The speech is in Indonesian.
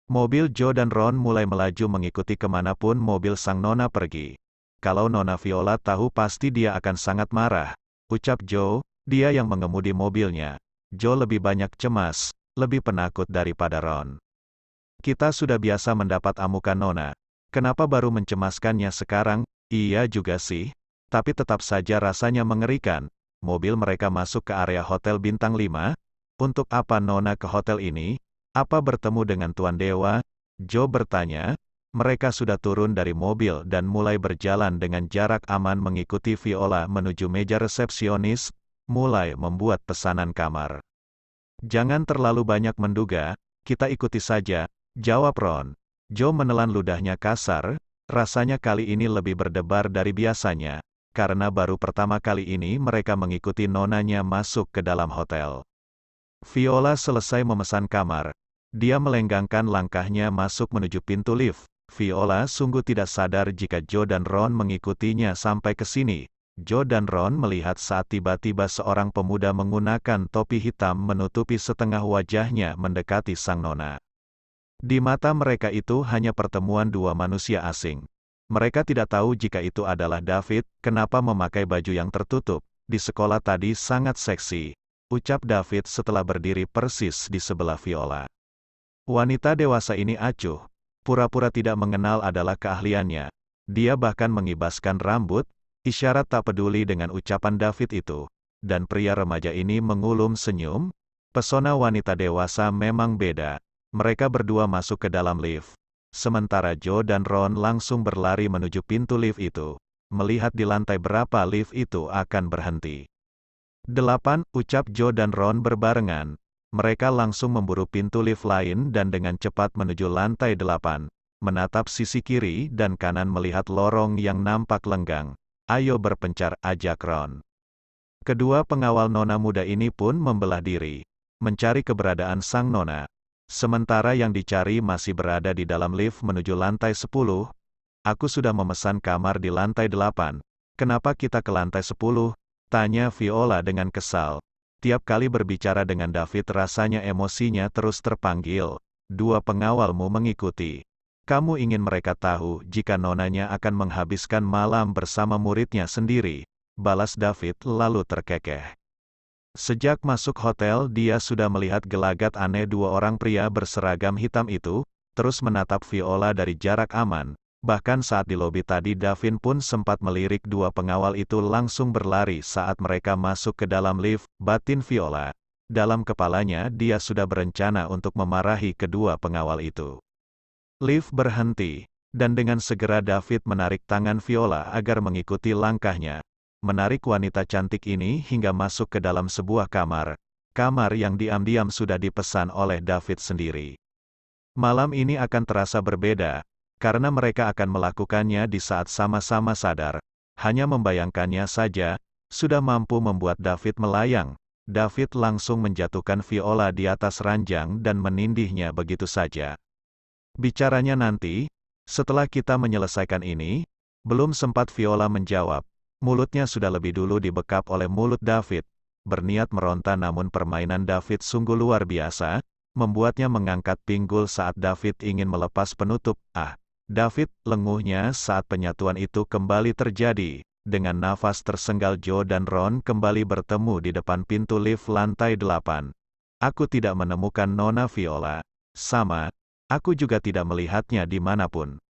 Mobil Joe dan Ron mulai melaju mengikuti kemanapun mobil sang nona pergi. Kalau Nona Viola tahu pasti dia akan sangat marah, ucap Joe, dia yang mengemudi mobilnya. Joe lebih banyak cemas, lebih penakut daripada Ron. Kita sudah biasa mendapat amukan Nona. Kenapa baru mencemaskannya sekarang? Iya juga sih. Tapi tetap saja rasanya mengerikan. Mobil mereka masuk ke area Hotel Bintang 5. Untuk apa Nona ke hotel ini? Apa bertemu dengan Tuan Dewa? Joe bertanya. Mereka sudah turun dari mobil dan mulai berjalan dengan jarak aman mengikuti Viola menuju meja resepsionis, mulai membuat pesanan kamar. Jangan terlalu banyak menduga, kita ikuti saja, jawab Ron. Joe menelan ludahnya kasar, rasanya kali ini lebih berdebar dari biasanya, karena baru pertama kali ini mereka mengikuti nonanya masuk ke dalam hotel. Viola selesai memesan kamar. Dia melenggangkan langkahnya masuk menuju pintu lift. Viola sungguh tidak sadar jika Joe dan Ron mengikutinya sampai ke sini. Joe dan Ron melihat saat tiba-tiba seorang pemuda menggunakan topi hitam menutupi setengah wajahnya mendekati sang nona. Di mata mereka itu hanya pertemuan dua manusia asing. Mereka tidak tahu jika itu adalah David, kenapa memakai baju yang tertutup. Di sekolah tadi sangat seksi, ucap David setelah berdiri persis di sebelah Viola. Wanita dewasa ini acuh. Pura-pura tidak mengenal adalah keahliannya. Dia bahkan mengibaskan rambut, isyarat tak peduli dengan ucapan David itu. Dan pria remaja ini mengulum senyum. Pesona wanita dewasa memang beda. Mereka berdua masuk ke dalam lift. Sementara Joe dan Ron langsung berlari menuju pintu lift itu. Melihat di lantai berapa lift itu akan berhenti. 8, ucap Joe dan Ron berbarengan. Mereka langsung memburu pintu lift lain dan dengan cepat menuju lantai 8. Menatap sisi kiri dan kanan melihat lorong yang nampak lenggang. Ayo berpencar, ajak Ron. Kedua pengawal nona muda ini pun membelah diri. Mencari keberadaan sang nona. Sementara yang dicari masih berada di dalam lift menuju lantai 10. Aku sudah memesan kamar di lantai 8. Kenapa kita ke lantai 10? Tanya Viola dengan kesal. Tiap kali berbicara dengan David rasanya emosinya terus terpanggil. Dua pengawalmu mengikuti. Kamu ingin mereka tahu jika nonanya akan menghabiskan malam bersama muridnya sendiri. Balas David lalu terkekeh. Sejak masuk hotel dia sudah melihat gelagat aneh dua orang pria berseragam hitam itu, terus menatap Viola dari jarak aman. Bahkan saat di lobi tadi Davin pun sempat melirik dua pengawal itu langsung berlari saat mereka masuk ke dalam lift, batin Viola. Dalam kepalanya dia sudah berencana untuk memarahi kedua pengawal itu. Lift berhenti, dan dengan segera David menarik tangan Viola agar mengikuti langkahnya. Menarik wanita cantik ini hingga masuk ke dalam sebuah kamar. Kamar yang diam-diam sudah dipesan oleh David sendiri. Malam ini akan terasa berbeda. Karena mereka akan melakukannya di saat sama-sama sadar. Hanya membayangkannya saja, sudah mampu membuat David melayang. David langsung menjatuhkan Viola di atas ranjang dan menindihnya begitu saja. Bicaranya nanti, setelah kita menyelesaikan ini, belum sempat Viola menjawab. Mulutnya sudah lebih dulu dibekap oleh mulut David. Berniat meronta namun permainan David sungguh luar biasa, membuatnya mengangkat pinggul saat David ingin melepas penutup. David, lenguhnya saat penyatuan itu kembali terjadi. Dengan nafas tersenggal Joe dan Ron kembali bertemu di depan pintu lift lantai 8. Aku tidak menemukan Nona Viola. Sama, aku juga tidak melihatnya dimanapun.